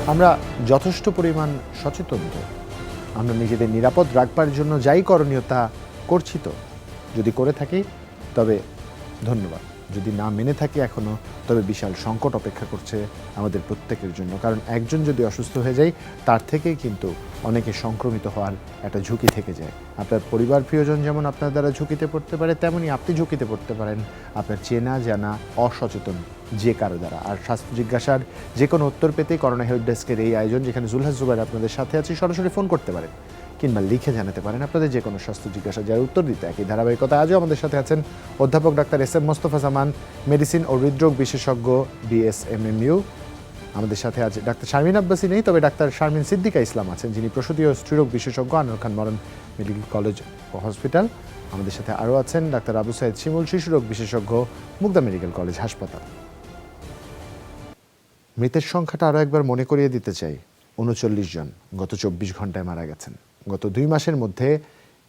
আমরা যথেষ্ট পরিমাণ সচেতন তো? আমরা নিজেদের নিরাপদ রাখবার জন্য যাই করণীয় তা করছি তো? যদি করে থাকি তবে ধন্যবাদ। যদি না মেনে থাকি এখনও, তবে বিশাল সংকট অপেক্ষা করছে আমাদের প্রত্যেকের জন্য। কারণ একজন যদি অসুস্থ হয়ে যায়, তার থেকেই কিন্তু অনেকে সংক্রমিত হওয়ার একটা ঝুঁকি থেকে যায়। আপনার পরিবার প্রিয়জন যেমন আপনার দ্বারা ঝুঁকিতে পড়তে পারে, তেমনি আপনি ঝুঁকিতে পড়তে পারেন আপনার চেনা জানা অসচেতন যে কারো দ্বারা। আর স্বাস্থ্য জিজ্ঞাসার যে কোনো উত্তর পেতেই করোনা হেল্প ডেস্কের এই আয়োজন, যেখানে জুলহাস জুবাইর আপনাদের সাথে আছে। সরাসরি ফোন করতে পারেন কিংবা লিখে জানাতে পারেন আপনাদের যে কোনো স্বাস্থ্য জিজ্ঞাসা, যার উত্তর দিতে একই ধারাবাহিকতা আজও আমাদের সাথে আছেন অধ্যাপক ডাক্তার এস.এম. মোস্তফা জামান, মেডিসিন ও হৃদরোগ বিশেষজ্ঞ, বিএসএমএমইউ। আমাদের সাথে আজ ডাক্তার শারমিন আব্বাসী নেই, তবে ডাক্তার শারমিন সিদ্দিকা ইসলাম আছেন, যিনি প্রসূতি ও স্ত্রীরোগ বিশেষজ্ঞ, আনোয়ার খান মরণ মেডিকেল কলেজ ও হসপিটাল। আমাদের সাথে আরও আছেন ডাক্তার আবু সাইদ শিমুল, শিশুরোগ বিশেষজ্ঞ, মুগদা মেডিকেল কলেজ হাসপাতাল। মৃতের সংখ্যাটা আরও একবার মনে করিয়ে দিতে চাই। ৩৯ জন গত ২৪ ঘন্টায় মারা গেছেন। গত ২ মাসের মধ্যে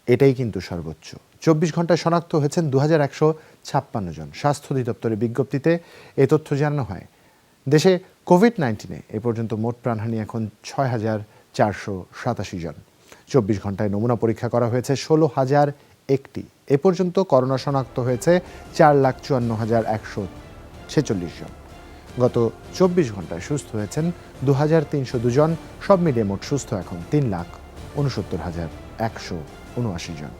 এটাই কিন্তু সর্বোচ্চ। ২৪ ঘন্টায় শনাক্ত হয়েছেন ২১৫৬ জন। স্বাস্থ্য অধিদপ্তরের বিজ্ঞপ্তিতে এ তথ্য জানানো হয়। দেশে কোভিড-19-এ এ পর্যন্ত মোট প্রাণহানি এখন ৬,৪৮৭ জন। ২৪ ঘন্টায় নমুনা পরীক্ষা করা হয়েছে ১৬,০০০ এ পর্যন্ত করোনা শনাক্ত হয়েছে ৪,৫৪,১৪৬ জন। গত ২৪ ঘন্টায় সুস্থ হয়েছেন ২,৩০২ জন। সব মিলিয়ে মোট সুস্থ এখন ৩,৬৯,১৭৯ জন।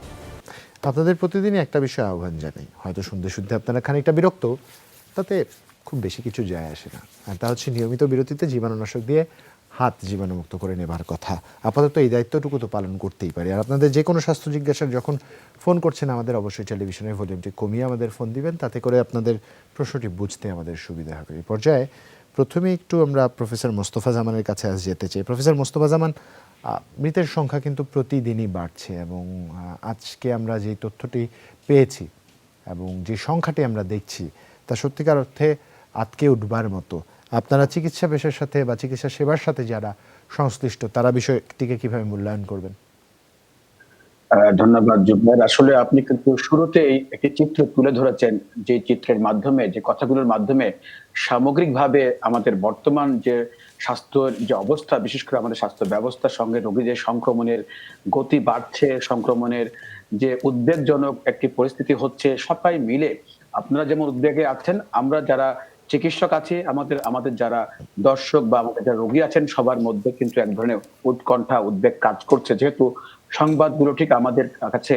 আপনাদের প্রতিদিনই একটা বিষয়ে আহ্বান জানাই, হয়তো শুনতে শুনতে আপনারা খানিকটা বিরক্ত, তাতে খুব বেশি কিছু যায় আসে না। আর তা হচ্ছে নিয়মিত বিরতিতে জীবাণুনাশক দিয়ে হাত জীবাণুমুক্ত করে নেবার কথা। আপাতত এই দায়িত্বটুকু তো পালন করতেই পারি। আর আপনাদের যে কোনো স্বাস্থ্য জিজ্ঞাসার যখন ফোন করছেন, আমাদের অবশ্যই টেলিভিশনের ভলিউমটি কমিয়ে আমাদের ফোন দিবেন, তাতে করে আপনাদের প্রশ্নটি বুঝতে আমাদের সুবিধা হবে। এই পর্যায়ে প্রথমে একটু আমরা প্রফেসর মোস্তফা জামানের কাছে আজ যেতে চাই। প্রফেসর মোস্তফা জামান, মৃতের সংখ্যা কিন্তু প্রতিদিনই বাড়ছে এবং আজকে আমরা যে তথ্যটি পেয়েছি এবং যে সংখ্যাটি আমরা দেখছি, তা সত্যিকার অর্থে আটকে উঠবার মতো। আপনারা চিকিৎসা পেশার সাথে বা চিকিৎসা সেবার সাথে যারা সংশ্লিষ্ট, তারা বিষয়টিকে কিভাবে মূল্যায়ন করবেন? ধন্যবাদ জুবাইর। আসলে আপনি কিন্তু শুরুতেই একটি চিত্র তুলে ধরেছেন, যে চিত্রের মাধ্যমে, যে কথাগুলোর মাধ্যমে সামগ্রিকভাবে আমাদের বর্তমান যে স্বাস্থ্যের যে অবস্থা, বিশেষ করে আমাদের স্বাস্থ্য ব্যবস্থার সঙ্গে রোগীদের সংক্রমণের গতি বাড়ছে, সংক্রমণের যে উদ্বেগজনক একটি পরিস্থিতি হচ্ছে, সবাই মিলে আপনারা যেমন উদ্বেগে আছেন, আমরা যারা চিকিৎসক আছি, আমাদের আমাদের যারা দর্শক বা আমাদের যারা রোগী আছেন, সবার মধ্যে কিন্তু এক ধরনের উৎকণ্ঠা, উদ্বেগ কাজ করছে। যেহেতু সংবাদগুলো ঠিক আমাদের কাছে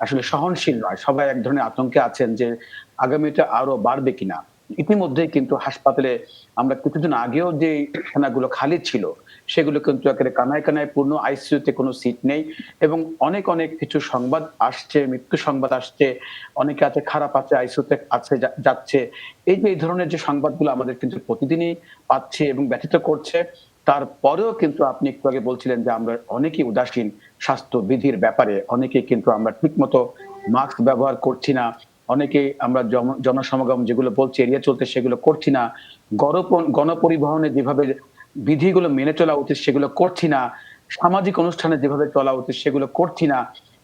আসলে সহনশীল নয়। সবাই এক ধরনের আতঙ্কে আছেন যে আগামীতে আরো বাড়বে কিনা। ইতিমধ্যেই কিন্তু হাসপাতালে আমরা কিছুদিন আগেও যে বিছানাগুলো খালি ছিল, সেগুলো কিন্তু একেবারে কানায় কানায় পূর্ণ। আইসিইউতে কোনো সিট নেই এবং অনেক, অনেক কিছু সংবাদ আসছে, মৃত্যু সংবাদ আসছে। অনেকে আছে খারাপ আছে, আইসিইউতে আছে, যাচ্ছে। এই যে এই ধরনের যে সংবাদগুলো আমাদের কিন্তু প্রতিদিনই পাচ্ছি এবং ব্যথিত করছে। তারপরেও কিন্তু আপনি একটু আগে বলছিলেন যে আমরা অনেকেই উদাসীন স্বাস্থ্যবিধির ব্যাপারে। অনেকেই কিন্তু আমরা ঠিকমতো মাস্ক ব্যবহার করছি না। অনেকেই আমরা জনসমাগম যেগুলো বলছি এড়িয়ে চলতে, সেগুলো করছি না। গণপরিবহনে যেভাবে বিধিগুলো মেনে চলা উচিত সেগুলো করছি না। সামাজিক অনুষ্ঠানে যেভাবে চলা উচিত সেগুলো করছি না।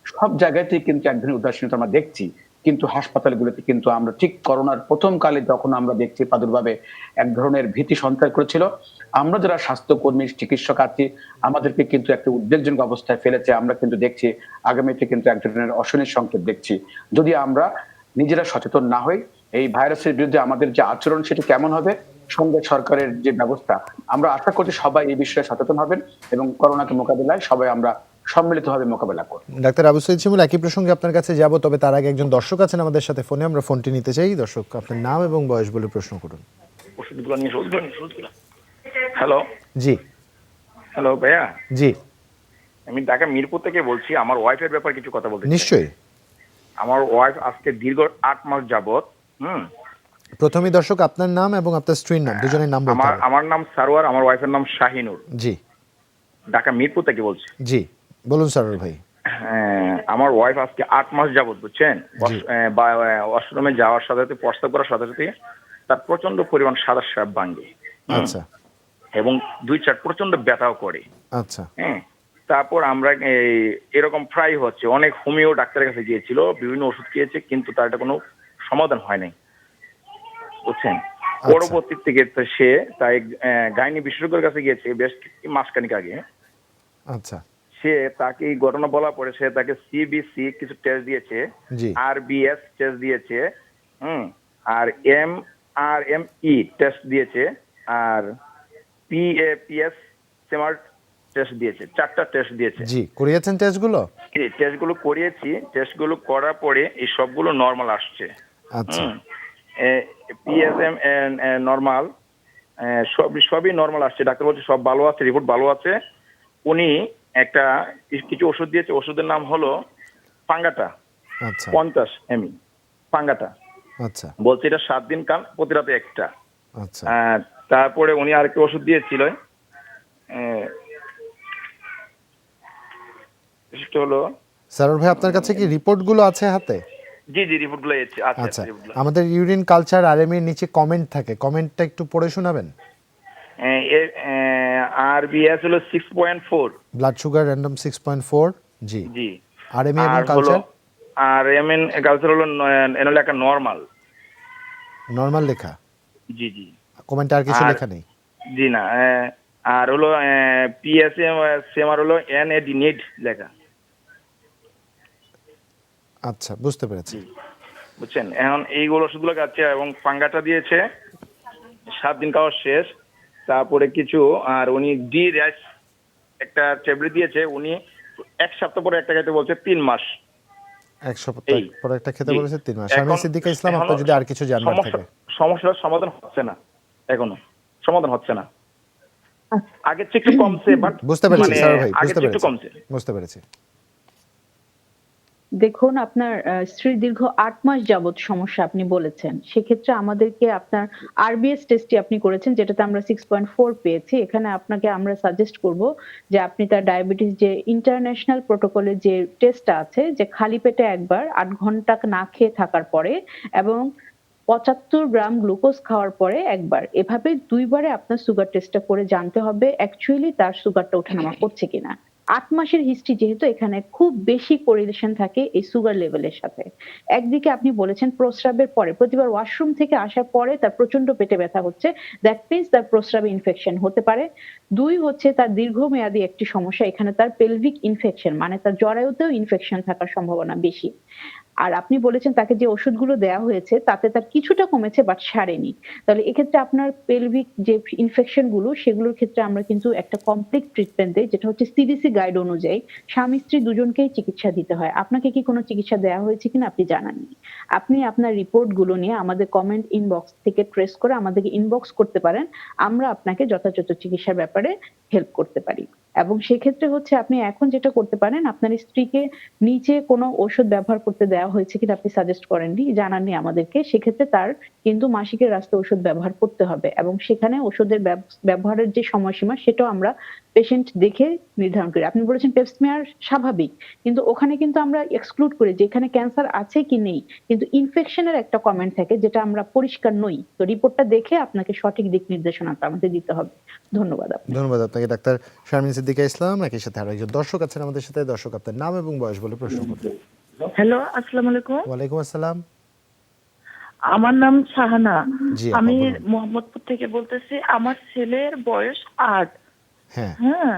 সব জায়গাতেই কিন্তু এক ধরনের উদাসীনতা আমরা দেখছি। কিন্তু হাসপাতালগুলোতে কিন্তু আমরা ঠিক করোনার ১ম কালে যখন আমরা দেখছি প্রাদুর্ভাবে এক ধরনের ভীতি সঞ্চার করেছিল। আমরা যারা স্বাস্থ্যকর্মী, চিকিৎসক আছি, আমাদেরকে কিন্তু একটা উদ্বেগজনক অবস্থায় ফেলেছে। আমরা কিন্তু দেখছি আগামীতে কিন্তু এক ধরনের অশনির সংকেত দেখছি। যদি আমরা নিজেরা সচেতন না হই, এই ভাইরাসের বিরুদ্ধে আমাদের যে আচরণ সেটা কেমন হবে, সঙ্গে সরকারের যে ব্যবস্থা, আমরা আশা করছি সবাই এই বিষয়ে সচেতন হবেন এবং করোনাকে মোকাবিলায় সবাই আমরা সম্মিলিতভাবে মোকাবেলা করব। ডাক্তার আবু সাইদ শিমুল, একই প্রসঙ্গে আপনার কাছে যাব, তবে তার আগে একজন দর্শক আছেন আমাদের সাথে ফোনে, আমরা ফোনটি নিতে চাই। দর্শক, আপনার নাম এবং বয়স বলে প্রশ্ন করুন। হ্যালো। জি। হ্যালো ভাইয়া। জি। আমি ঢাকা মিরপুর থেকে বলছি। আমার ওয়াইফের ব্যাপারে কিছু কথা বলতে চাই। নিশ্চয়ই। আমার ওয়াইফ আজকে দীর্ঘ ৮ মাস যাবত প্রথমেই দর্শক আপনার নাম এবং আপনার স্ত্রীর নাম, দুজনের নাম বলতে হবে। আমার নাম সারোয়ার, আমার ওয়াইফের নাম শাহিনুর। জি। ঢাকা মিরপুর থেকে বলছি। জি, বলুন সারোয়ার ভাই। হ্যাঁ, আমার ওয়াইফ আজকে ৮ মাস যাবত, বুঝছেন, ওয়াশরুমে যাওয়ার সাথে সাথে, প্রস্রাব করার সাথে সাথে তার প্রচন্ড পরিমাণ সাদা স্রাব ভাঙে। আচ্ছা। এবং ২-৪ প্রচন্ড ব্যথাও করে। আচ্ছা। হ্যাঁ, তারপর আমরা এরকম প্রায় হচ্ছে, অনেক হোমিও ডাক্তারের কাছে গিয়েছিল, বিভিন্ন ওষুধ খেয়েছে, কিন্তু তার একটা কোনো সমাধান হয় নাই, বুঝছেন। পরবর্তী থেকে তো সে তাই গাইনি বিশেষজ্ঞের কাছে গিয়েছে বেশ মাসখানিক আগে। আচ্ছা সে তাকে এই ঘটনা বলার পরে সে তাকে সিবিসি কিছু টেস্ট দিয়েছে, জি আরবিএস টেস্ট দিয়েছে, আর এমআরএমই টেস্ট দিয়েছে, আর পিএপিএস স্মার্ট টেস্ট দিয়েছে, 4টা টেস্ট দিয়েছে। জি করিয়েছেন টেস্টগুলো? এই টেস্টগুলো করিয়েছি, টেস্টগুলো করার পরে এই সবগুলো নরমাল আসছে। আচ্ছা পিএসএম নরমাল, সবই নরমাল আসছে। ডাক্তার বলছে সব ভালো আছে, রিপোর্ট ভালো আছে। উনি একটা কিছু ওষুধ দিয়েছে, ওষুধের নাম হলো পাঙ্গাটা, আচ্ছা 50 ml পাঙ্গাটা। আচ্ছা বলছে এটা 7 দিন খান, প্রতি রাতে একটা। আচ্ছা তারপরে উনি আরেকটা ওষুধ দিয়েছিল, সেটা হলো, সারোর ভাই আপনার কাছে কি রিপোর্টগুলো আছে হাতে? জি রিপোর্টগুলো আছে। আচ্ছা আমাদের ইউরিন কালচার আরএমএ এর নিচে কমেন্ট থাকে, কমেন্টটা একটু পড়ে শোনাবেন? আরবিএস হলো 6.4, ব্লাড সুগার র্যান্ডম 6.4। জি জি। আরএমএ এবং আর হলো কালচার? আরএমএন কালচার হলো এনলে একটা নরমাল। নরমাল লেখা? জি। কমেন্টে আর কিছু আর- লেখা নেই? জি না। আর হলো পিএসএম সেমার হলো এনএডি নিড লেখা। আচ্ছা বুঝতে পেরেছি। বুঝছেন, এখন এইগুলো ওষুধগুলো খাচ্ছে এবং পাঙ্গাটা দিয়েছে, 7 দিন খাওয়া শেষ। তারপরে কিছু, আর উনি ডি র্যাশ একটা ট্যাবলেট দিয়েছে, উনি 1 সপ্তাহ পরে একটা খেতে বলছে 3 মাস। 1 সপ্তাহ এই। পর একটা খেতে জি। বলেছে 3 মাস। এখন- শামীম সিদ্দিক ইসলাম, আপনার এখনো যদি আর কিছু জানবার থাকে? সমস্যার সমাধান হচ্ছে না, এখনো সমাধান হচ্ছে না। আগের চেয়ে একটু কমছে, বাট বুঝতে পেরেছি স্যার ভাই, আগের বুঝতে চেয়ে একটু পেরেছি কমছে। বুঝতে পেরেছি। দেখুন, আপনার স্ত্রীর দীর্ঘ 8 মাস যাবত সমস্যা আপনি বলেছেন। সেক্ষেত্রে আমাদেরকে আপনার আরবিএস টেস্টটি আপনি করেছেন, যেটাতে আমরা 6.4 পেয়েছি। এখানে আপনাকে আমরা সাজেস্ট করব যে আপনি তার ডায়াবেটিস যে ইন্টারন্যাশনাল প্রোটোকলের যে টেস্টটা আছে, যে খালি পেটে একবার 8 ঘন্টা না খেয়ে থাকার পরে এবং 75 গ্রাম গ্লুকোজ খাওয়ার পরে একবার, এভাবে 2 বারে আপনার সুগার টেস্টটা করে জানতে হবে অ্যাকচুয়ালি তার সুগারটা ওঠানামা করছে কিনা। 8 মাসের হিস্ট্রি যেহেতু, এখানে খুব বেশি কোরিলেশন থাকে এই সুগার লেভেলের সাথে। একদিকে আপনি বলেছেন প্রস্রাবের পরে, প্রতিবার ওয়াশরুম থেকে আসার পরে তার প্রচন্ড পেটে ব্যথা হচ্ছে, দ্যাট মিন্স তার প্রস্রাবে ইনফেকশন হতে পারে। 2 হচ্ছে তার দীর্ঘমেয়াদী একটি সমস্যা, এখানে তার পেলভিক ইনফেকশন, মানে তার জরায়ুতেও ইনফেকশন থাকার সম্ভাবনা বেশি। আর আপনি বলেছেন তাকে যে ওষুধগুলো দেয়া হয়েছে তাতে তার কিছুটা কমেছে বাট সারেনি। তাহলে এক্ষেত্রে আপনার পেলভিক যে ইনফেকশন গুলো, সেগুলোর ক্ষেত্রে আমরা কিন্তু একটা কমপ্লিট ট্রিটমেন্ট দেই, যেটা হচ্ছে সিডিসি গাইড অনুযায়ী স্বামী স্ত্রী দুজনকেই চিকিৎসা দিতে হয়। আপনাকে কি কোনো চিকিৎসা দেয়া হয়েছে কিনা আপনি জানাননি। আপনি আপনার রিপোর্ট গুলো নিয়ে আমাদের কমেন্ট ইনবক্স থেকে ট্রেস করে আমাদেরকে ইনবক্স করতে পারেন, আমরা আপনাকে যথাযথ চিকিৎসার ব্যাপারে হেল্প করতে পারি। এবং সেক্ষেত্রে হচ্ছে আপনি এখন যেটা করতে পারেন, আপনার স্ত্রীকে নিচে কোনো ওষুধ ব্যবহার করতে দেওয়া হয়েছে কিনা আপনি সাজেস্ট করেননি, জানাননি আমাদেরকে। সেক্ষেত্রে তার কিন্তু মাসিকের রাস্তায় ওষুধ ব্যবহার করতে হবে এবং সেখানে ওষুধের ব্যবহারের যে সময়সীমা সেটাও আমরা পেশেন্ট দেখে নির্ধারণ করি। আপনি বলেছেন পেপসমিয়ার স্বাভাবিক, কিন্তু ওখানে কিন্তু আমরা এক্সক্লুড করি যে এখানে ক্যান্সার আছে কি নেই, কিন্তু ইনফেকশনের একটা কমেন্ট থাকে যেটা আমরা পরিষ্কার নই। তো রিপোর্টটা দেখে আপনাকে সঠিক দিক নির্দেশনাটা আমাদের দিতে হবে। ধন্যবাদ আপনাকে। ধন্যবাদ আপনাকে ডাক্তার শারমিন সিদ্দিকা ইসলাম। একই সাথে আরো একজন দর্শক আছেন আমাদের সাথে। দর্শক আপনার নাম এবং বয়স বলে প্রশ্ন করতে। হ্যালো, আসসালামু আলাইকুম। ওয়ালাইকুম আসসালাম। আমার নাম শাহানা। জি আপা, আমি বলুন। মোহাম্মদপুর থেকে বলতেছি। আমার ছেলের বয়স 8। হ্যাঁ হ্যাঁ,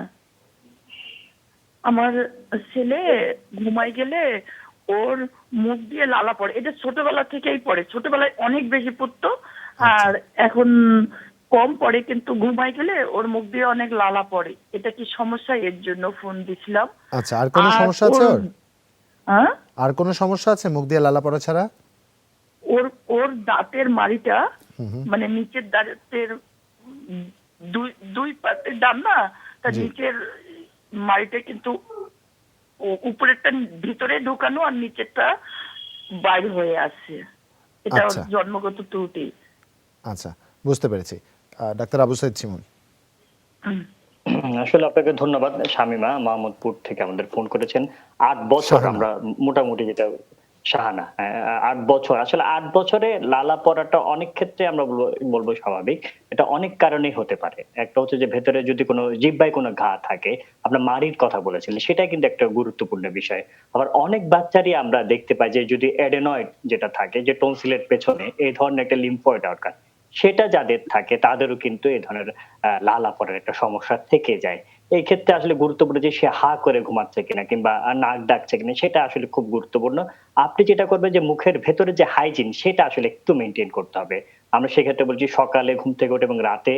আমার ছেলে ঘুমাই গেলে ওর মুখ দিয়ে লালা পড়ে। এটা ছোটবেলা থেকেই পড়ে, ছোটবেলায় অনেক বেশি পড়তো, আর এখন কম পড়ে, কিন্তু ঘুমাই গেলে ওর মুখ দিয়ে অনেক লালা পড়ে। এটা কি সমস্যা? এর জন্য ফোন দিছিলাম। আচ্ছা, আর কোনো আর সমস্যা আছে ওর? হ্যাঁ, আর কোনো সমস্যা আছে মুখ দিয়ে লালা পড়া ছাড়া? ওর ওর দাঁতের মাড়িটা, মানে নিচের দাঁতের দুই পাতের ডান না, তার জি। নিচের মাড়িটা কিন্তু উপরেরটা ভিতরে ঢোকানো আর নিচেরটা বাইরে হয়ে আসছে। এটা ওর আচ্ছা। জন্মগত ত্রুটি। আচ্ছা বুঝতে পেরেছি। ডাক্তার আবু সাইদ শিমুল। আসলে আপনাকে ধন্যবাদ। শামিমা মাহমুদপুর থেকে আমাদের ফোন করেছেন। 8 বছর শাহানা। আমরা মোটামুটি যেটা শাহানা, 8 বছর। আসলে 8 বছরে লালা পড়াটা অনেক ক্ষেত্রে আমরা বলবো স্বাভাবিক। এটা অনেক কারণেই হতে পারে। একটা হচ্ছে যে ভেতরে যদি কোনো জিহ্বায় কোনো ঘা থাকে, আপনার মাড়ির কথা বলেছিলেন, সেটা কিন্তু একটা গুরুত্বপূর্ণ বিষয়। আবার অনেক বাচ্চারই আমরা দেখতে পাই যে যদি অ্যাডেনয়েড যেটা থাকে, যে টনসিলের পেছনে এই ধরনের একটা লিম্ফয়েড আটকায়, সেটা যাদের থাকে তাদেরও কিন্তু এই ধরনের লালা পড়ার একটা সমস্যা থেকে যায়। এই ক্ষেত্রে আসলে গুরুত্বপূর্ণ যে সে হা করে ঘুমাচ্ছে কিনা কিংবা নাক ডাকছে কিনা সেটা আসলে খুব গুরুত্বপূর্ণ। আপনি যেটা করবেন যে মুখের ভেতরে যে হাইজিন সেটা আসলে একটু মেইনটেইন করতে হবে। আমরা সেক্ষেত্রে বলছি সকালে ঘুম থেকে উঠে এবং রাতে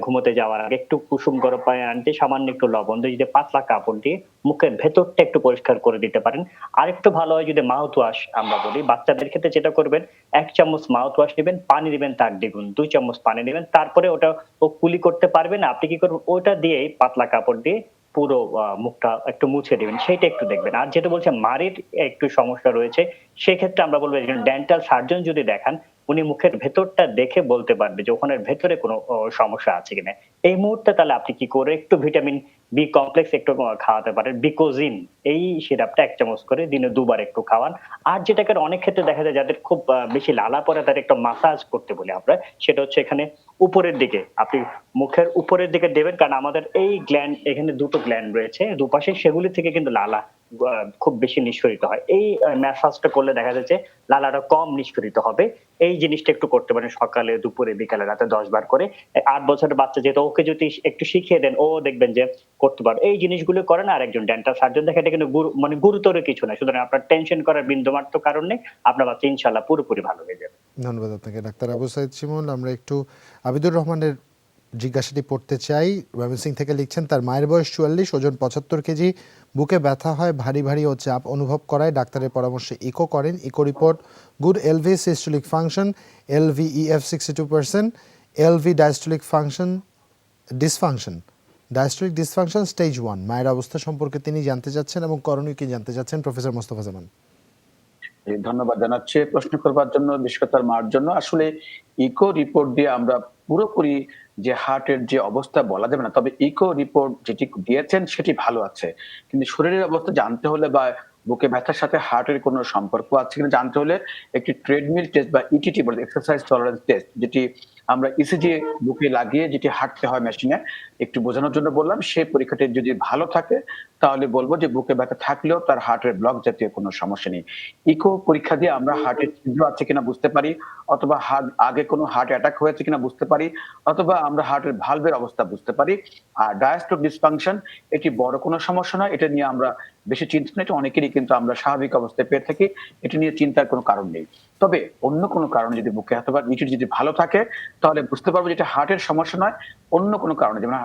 ঘুমোতে যাওয়ার আগে একটু কুসুম গরম পানি আনতে সামান্য একটু লবণ দিয়ে যদি পাতলা কাপড় দিয়ে মুখের ভেতরটা একটু পরিষ্কার করে দিতে পারেন। আরেকটু ভালো হয় যদি মাউথ ওয়াশ আমরা বলি, বাচ্চাদের ক্ষেত্রে যেটা করবেন ১ চামচ মাউথ ওয়াশ নিবেন, পানি দিবেন তার দ্বিগুণ। ২ চামচ পানি দিবেন। তারপরে ওটা ও কুলি করতে পারবে না। আপনি কি করবেন ওটা দিয়েই পাতলা কাপড় দিয়ে পুরো মুখটা একটু মুছে দিবেন। সেইটা একটু দেখবেন। আর যেটা বলছেন মাড়ির একটু সমস্যা রয়েছে, সেক্ষেত্রে আমরা বলব একজন ডেন্টাল সার্জন যদি দেখান, উনি মুখের ভেতরটা দেখে বলতে পারবে যে ওখানের ভেতরে কোনো সমস্যা আছে কিনা। এই মুহূর্তে তাহলে আপনি কি করে একটু ভিটামিন বি কমপ্লেক্স একটু খাওয়াতে পারেন। বিকোজিন এই সিরাপটা ১ চামচ করে দিনে ২ বার একটু খাওয়ান। আর যেটাকে অনেক ক্ষেত্রে দেখা যায় যাদের খুব বেশি লালা পড়ে তাদের একটা মাসাজ করতে বলি আমরা। সেটা হচ্ছে এখানে উপরের দিকে আপনি মুখের উপরের দিকে দেবেন কারণ আমাদের এই গ্ল্যান্ড এখানে ২ টো গ্ল্যান্ড রয়েছে দুপাশে সেগুলি থেকে কিন্তু লালা খুব বেশি নিঃসরিত হয়। এই ম্যাসাজটা করলে দেখা যাচ্ছে লালাটা কম নিঃসরিত হবে। এই জিনিসটা একটু করতে পারেন সকালে, দুপুরে, বিকালে, রাতে ১০ বার করে। ৮ বছরের বাচ্চা যেহেতু ওকে যদি একটু শিখিয়ে দেন ও দেখবেন যে করতে পারবে। এই জিনিসগুলো করেন আর একজন ডেন্টাল সার্জন দেখে এটা কিন্তু মানে গুরুতর কিছু না। সুতরাং আপনার টেনশন করার বিন্দুমাত্র কারণ নেই। আপনার বাচ্চা ইনশাআল্লাহ পুরোপুরি ভালো হয়ে যাবে। ধন্যবাদ আপনাকে ডাক্তার আবু সাইদ শিমুল। আমরা একটু আবিদুর রহমানের জিজ্ঞাসাটি পড়তে চাই। ময়মনসিংহ থেকে লিখছেন, তার মায়ের বয়স ৪৪, ওজন ৭৫ কেজি, বুকে ব্যথা হয়, ভারী ভারী ও চাপ অনুভব করায় ডাক্তারের পরামর্শে ইকো করেন। Echo report good LV systolic function, LVEF 62%, LV diastolic function dysfunction, diastolic dysfunction stage 1। মায়ের অবস্থা সম্পর্কে তিনি জানতে চাচ্ছেন এবং করণীয় কি জানতে চাচ্ছেন। প্রফেসর মোস্তফা জামান। ধন্যবাদ জানাচ্ছি প্রশ্ন করবার জন্য, বিশেষ করে তার মার জন্য। আসলে ইকো রিপোর্ট দিয়ে আমরা পুরোপুরি যে হার্টের যে অবস্থা বলা যাবে না, তবে ইকো রিপোর্ট যেটি দিয়েছেন সেটি ভালো আছে। কিন্তু শরীরের অবস্থা জানতে হলে বা বুকে ব্যথার সাথে হার্টের কোনো সম্পর্ক আছে কিনা জানতে হলে একটি ট্রেডমিল টেস্ট বা ইটিটি বলে, এক্সারসাইজ টলারেন্স টেস্ট, যেটি আমরা ইসিজি বুকে লাগিয়ে যেটি হাঁটতে হয় মেশিনে, একটু বোঝানোর জন্য বললাম। সেই পরীক্ষাটি যদি ভালো থাকে তাহলে বলবো যে বুকে ব্যথা থাকলেও তার হার্টের ব্লক জাতীয় কোনো সমস্যা নেই। ইকো পরীক্ষা দিয়ে আমরা হার্টের ছিদ্র আছে কিনা বুঝতে পারি, অথবা আগে কোনো হার্ট অ্যাটাক হয়েছে কিনা বুঝতে পারি, অথবা আমরা হার্টের ভালভের অবস্থা বুঝতে পারি। আর ডায়াস্টোলিক ডিসফাংশন এটি বড় কোনো সমস্যা নয়, এটা নিয়ে আমরা বেশি চিন্তা নেই, এটা অনেকেরই কিন্তু আমরা স্বাভাবিক অবস্থায় পেয়ে থাকি, এটি নিয়ে চিন্তার কোনো কারণ নেই। তবে অন্য কোনো কারণে যদি বুকে অথবা ইটি যদি ভালো থাকে তাহলে বুঝতে পারবো যে এটা হার্টের সমস্যা নয়, অন্য কোনো কারণে, যেমন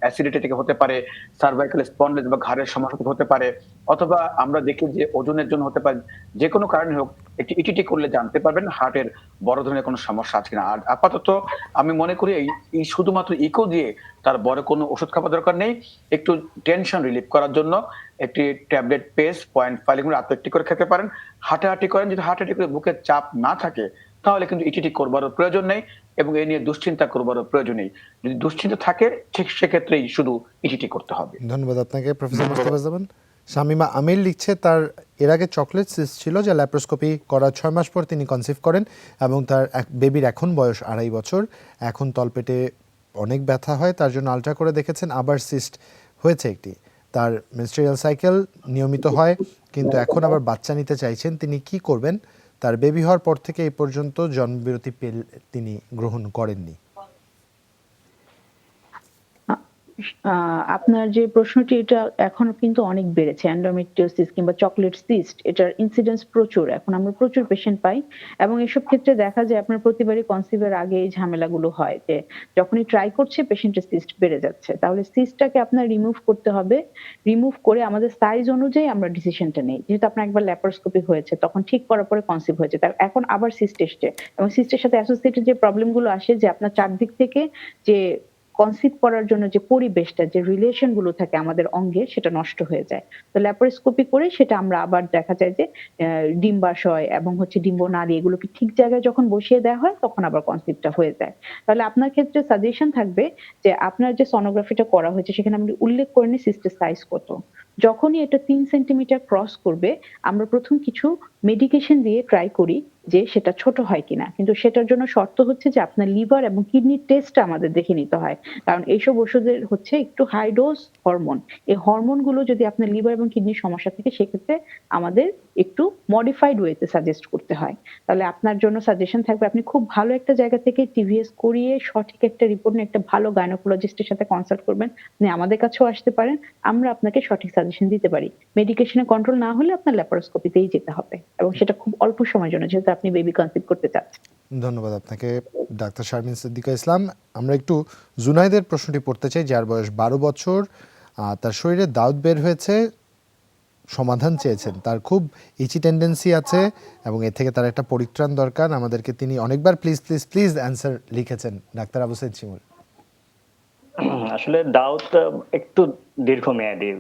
অ্যাসিডিটি থেকে হতে পারে, সার্ভাইকাল স্পন্ডেজ বা ঘাড়ের সমস্যা থেকে হতে পারে, অথবা আমরা দেখি যে ওজনের জন্য হতে পারে। যে কোনো কারণে হোক একটি ইটিটি করলে জানতে পারবেন হার্টের বড় ধরনের কোনো সমস্যা আছে কিনা। আর আপাতত আমি মনে করি এই শুধুমাত্র ইকো দিয়ে তার বড় কোনো ওষুধ খাওয়ার দরকার নেই। একটু টেনশন রিলিফ করার জন্য একটি ট্যাবলেট পেস 0.5 এগুলো রাতে একটি করে খেতে পারেন। হাঁটাহাঁটি করেন, যদি হাঁটাহাঁটি করে বুকের চাপ না থাকে তাহলে কিন্তু ইটিটি করবারও প্রয়োজন নেই এবং এই নিয়ে দুশ্চিন্তা করবারও প্রয়োজন নেই। যদি দুশ্চিন্তা থাকে ঠিক সেক্ষেত্রেই শুধু ইটিটি করতে হবে। ধন্যবাদ আপনাকে প্রফেসর মোস্তফা জামান। শামিমা আমির লিখছে, তার এর আগে চকলেট সিস্ট ছিল যা ল্যাপ্রোস্কোপি করার 6 মাস পর তিনি কনসিভ করেন এবং তার বেবির এখন বয়স 2.5 বছর। এখন তলপেটে অনেক ব্যথা হয়, তার জন্য আলট্রা করে দেখেছেন, আবার সিস্ট হয়েছে একটি। তার মেনস্ট্রুয়াল সাইকেল নিয়মিত হয় কিন্তু এখন আবার বাচ্চা নিতে চাইছেন, তিনি কি করবেন? তার বেবি হওয়ার পর থেকে এই পর্যন্ত জন্মবিরতি তিনি গ্রহণ করেননি। আপনার যে প্রশ্নটি, এটা এখন কিন্তু অনেক বেড়েছে। এন্ডোমেট্রিওসিস কিংবা চকলেট সিস্ট, এটার ইনসিডেন্স প্রচুর। এখন আমরা প্রচুর পেশেন্ট পাই এবং এসব ক্ষেত্রে দেখা যায় আপনার প্রতিবারই কনসিভের আগে এই ঝামেলাগুলো হয় যে যখনই ট্রাই করছে পেশেন্টের সিস্ট বেড়ে যাচ্ছে। তাহলে সিস্টটাকে আপনার রিমুভ করতে হবে। রিমুভ করে আমাদের সাইজ অনুযায়ী আমরা ডিসিশনটা নেই। যেহেতু আপনার একবার ল্যাপারোস্কোপি হয়েছে, তখন ঠিক করার পরে কনসিভ হয়েছে, তার এখন আবার সিস্ট এসছে এবং সিস্টের সাথে অ্যাসোসিয়েটেড যে প্রবলেমগুলো আসে যে আপনার চারদিক থেকে যে কনসিভ করার জন্য যে পরিবেশটা, যে রিলেশন গুলো থাকে আমাদের অঙ্গে, সেটা নষ্ট হয়ে যায়। তো ল্যাপারোস্কোপি করে সেটা আমরা আবার দেখা যায় যে ডিম্বাশয় এবং ডিম্ব নালী এগুলোকে ঠিক জায়গায় যখন বসিয়ে দেওয়া হয় তখন আবার কনসিভটা হয়ে যায়। তাহলে আপনার ক্ষেত্রে সাজেশন থাকবে যে আপনার যে সোনোগ্রাফিটা করা হয়েছে সেখানে আপনি উল্লেখ করে নিন সিস্টের সাইজ কত। যখনই এটা 3 সেন্টিমিটার ক্রস করবে আমরা প্রথম কিছু মেডিকেশন দিয়ে ট্রাই করি যে সেটা ছোট হয় কিনা, কিন্তু সেটার জন্য শর্ত হচ্ছে যে আপনার লিভার এবং কিডনির টেস্টটা আমাদের দেখে নিতে হয়। কারণ এইসব ওষুধের একটু হাই ডোজ হরমোন, এই হরমোনগুলো যদি আপনার লিভার এবং কিডনির সমস্যা থাকে সেক্ষেত্রে আমাদের একটু মডিফাইড ওয়েতে সাজেস্ট করতে হয়। তাহলে আপনার জন্য সাজেশন থাকবে আপনি খুব ভালো একটা জায়গা থেকে টিভিএস করিয়ে সঠিক একটা রিপোর্ট নিয়ে একটা ভালো গাইনোকোলজিস্টের সাথে কনসাল্ট করবেন। আপনি আমাদের কাছেও আসতে পারেন। আমরা আপনাকে সঠিক সাজেশন দিতে পারি। মেডিকেশনে কন্ট্রোল না হলে আপনার ল্যাপারোস্কোপিতেই যেতে হবে এবং সেটা খুব অল্প সময়ের জন্য, যেহেতু আপনি বেবি কনসিভ করতে চাচ্ছেন। ধন্যবাদ আপনাকে ডাক্তার শারমিন সিদ্দিকা ইসলাম। আমরা একটু জুনাইদের প্রশ্নটি পড়তে চাই, যার বয়স 12 বছর, তার শরীরে দাউদ বের হয়েছে, সমাধান চেয়েছেন। তার খুব ইচি টেন্ডেন্সি আছে এবং এর থেকে তার একটা পরিত্রাণ দরকার। আমাদেরকে তিনি অনেকবার প্লিজ প্লিজ প্লিজ অ্যান্সার লিখেছেন। ডাক্তার আবু সাইদ শিমুল। আসলে দাউদ একটু দীর্ঘমেয়াদী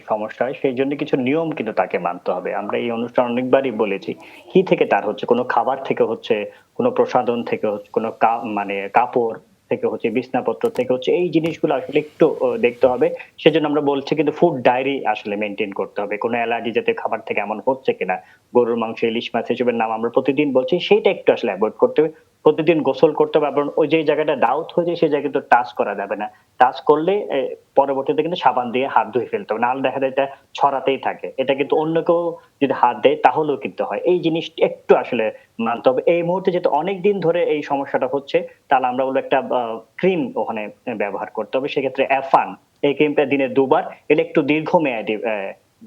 সমস্যা, সেই জন্য কিছু নিয়ম কিন্তু তাকে মানতে হবে। আমরা এই অনুষ্ঠান অনেকবারই বলেছি, কি থেকে তার হচ্ছে, কোনো খাবার থেকে হচ্ছে, কোনো প্রসাধন থেকে হচ্ছে, কোনো মানে কাপড় থেকে হচ্ছে, বিছনাপত্র থেকে হচ্ছে, এই জিনিসগুলো আসলে একটু দেখতে হবে। সেজন্য আমরা বলছি কিন্তু ফুড ডায়েরি আসলে মেনটেন করতে হবে, কোনো অ্যালার্জি জাতীয় খাবার থেকে এমন হচ্ছে কিনা। গরুর মাংস, ইলিশ মাছ এসবের নাম আমরা প্রতিদিন বলছি, সেইটা একটু আসলে অ্যাভয়েড করতে হবে। প্রতিদিন গোসল করতে হবে এবং ওই যে জায়গাটা ডাউট হয়ে যায় সেই জায়গায় কিন্তু টাচ করা যাবে না। টাচ করলে পরবর্তীতে কিন্তু সাবান দিয়ে হাত ধুয়ে ফেলতে হবে, নাহলে দেখা যায় এটা ছড়াতেই থাকে। এটা কিন্তু অন্য কেউ যদি হাত দেয় তাহলেও কিন্তু হয়। এই জিনিসটা একটু আসলে মানতে হবে। এই মুহূর্তে যেহেতু অনেক দিন ধরে এই সমস্যাটা হচ্ছে, তাহলে আমরা বলবো একটা ক্রিম ওখানে ব্যবহার করতে হবে। সেক্ষেত্রে অ্যাফান, এই ক্রিমটা দিনে 2 বার, এটা একটু দীর্ঘমেয়াদী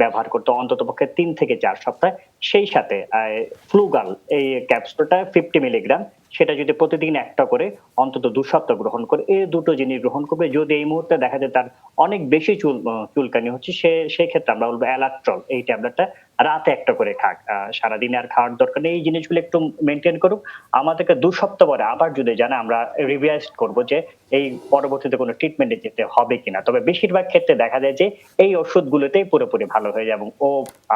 ব্যবহার করতে অন্তত পক্ষে 3 থেকে 4 সপ্তাহ। সেই সাথে ফ্লুগাল, এই ক্যাপসুলটা 50 মিলিগ্রাম, সেটা যদি প্রতিদিন একটা করে অন্তত 2 সপ্তাহ গ্রহণ করে, এই দুটো জিনিস গ্রহণ করবে। যদি এই মুহূর্তে দেখা যায় তার অনেক বেশি চুলকানি হচ্ছে, সেই ক্ষেত্রে আমরা বলবো অ্যালাট্রল, এই ট্যাবলেটটা রাতে একটা করে খাক। সারাদিনে আর খাওয়ার দরকার নেই। এই জিনিসগুলো একটু মেনটেন করুক। আমাদেরকে 2 সপ্তাহ পরে আবার যদি জানা, আমরা রিভাইজ করব যে এই পরবর্তীতে কোনো ট্রিটমেন্টে যেতে হবে কিনা। তবে বেশিরভাগ ক্ষেত্রে দেখা যায় যে এই ওষুধগুলোতেই পুরোপুরি ভালো হয়ে যায় এবং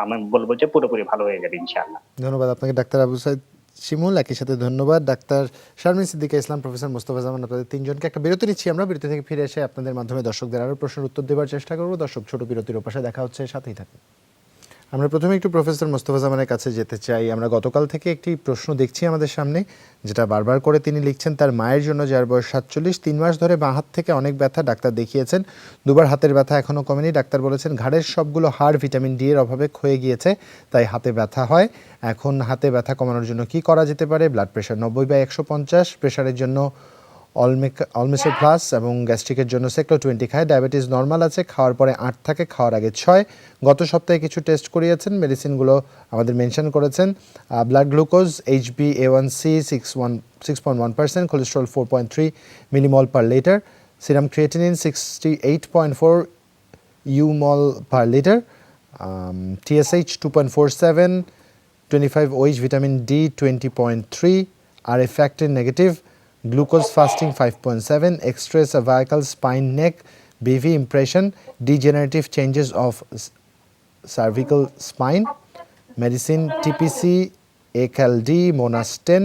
আমি বলবো যে পুরোপুরি ভালো হয়ে যাবে ইনশাআল্লাহ। ধন্যবাদ আপনাকে ডাক্তার আবু সাইদ শিমুল। একই সাথে ধন্যবাদ ডাক্তার শারমিন সিদ্দিকা ইসলাম, প্রফেসর মোস্তফা জামান। আপনাদের তিনজনকে একটা বিরতি নিচ্ছি আমরা। বিরতি থেকে ফিরে এসে আপনাদের মাধ্যমে দর্শকদের আরও প্রশ্নের উত্তর দেওয়ার চেষ্টা করব। দর্শক, ছোট বিরতির ওপাশে দেখা হচ্ছে, সাথেই থাকুন। আমরা প্রথমে একটু প্রফেসর মোস্তফা জামানের কাছে যেতে চাই। আমরা গতকাল থেকে একটি প্রশ্ন দেখছি আমাদের সামনে, যেটা বারবার করে তিনি লিখছেন। তার মায়ের জন্য, যার বয়স 47, 3 মাস ধরে বাঁ হাত থেকে অনেক ব্যথা, ডাক্তার দেখিয়েছেন, 2বার হাতের ব্যথা এখনও কমেনি। ডাক্তার বলেছেন ঘাড়ের সবগুলো হাড় ভিটামিন ডি এর অভাবে ক্ষয়ে গিয়েছে, তাই হাতে ব্যথা হয়। এখন হাতে ব্যথা কমানোর জন্য কি করা যেতে পারে? ব্লাড প্রেশার 90/150, প্রেশারের জন্য অলমেসো প্লাস এবং গ্যাস্ট্রিকের জন্য সেক্লো 20 খায়। ডায়াবেটিস নর্মাল আছে, খাওয়ার পরে 8 থাকে, খাওয়ার আগে 6। গত সপ্তাহে কিছু টেস্ট করিয়েছেন, মেডিসিনগুলো আমাদের মেনশন করেছেন। Blood glucose HbA1c 6.1%, cholesterol 4.3 millimol per litre, serum creatinine 68.4 umol per litre, TSH 2.47, 25 OH, vitamin D 20.3, RA factor negative, glucose fasting 5.7, X-ray cervical spine neck, BV impression, degenerative changes of cervical spine, medicine TPC, ACALD, Monasten,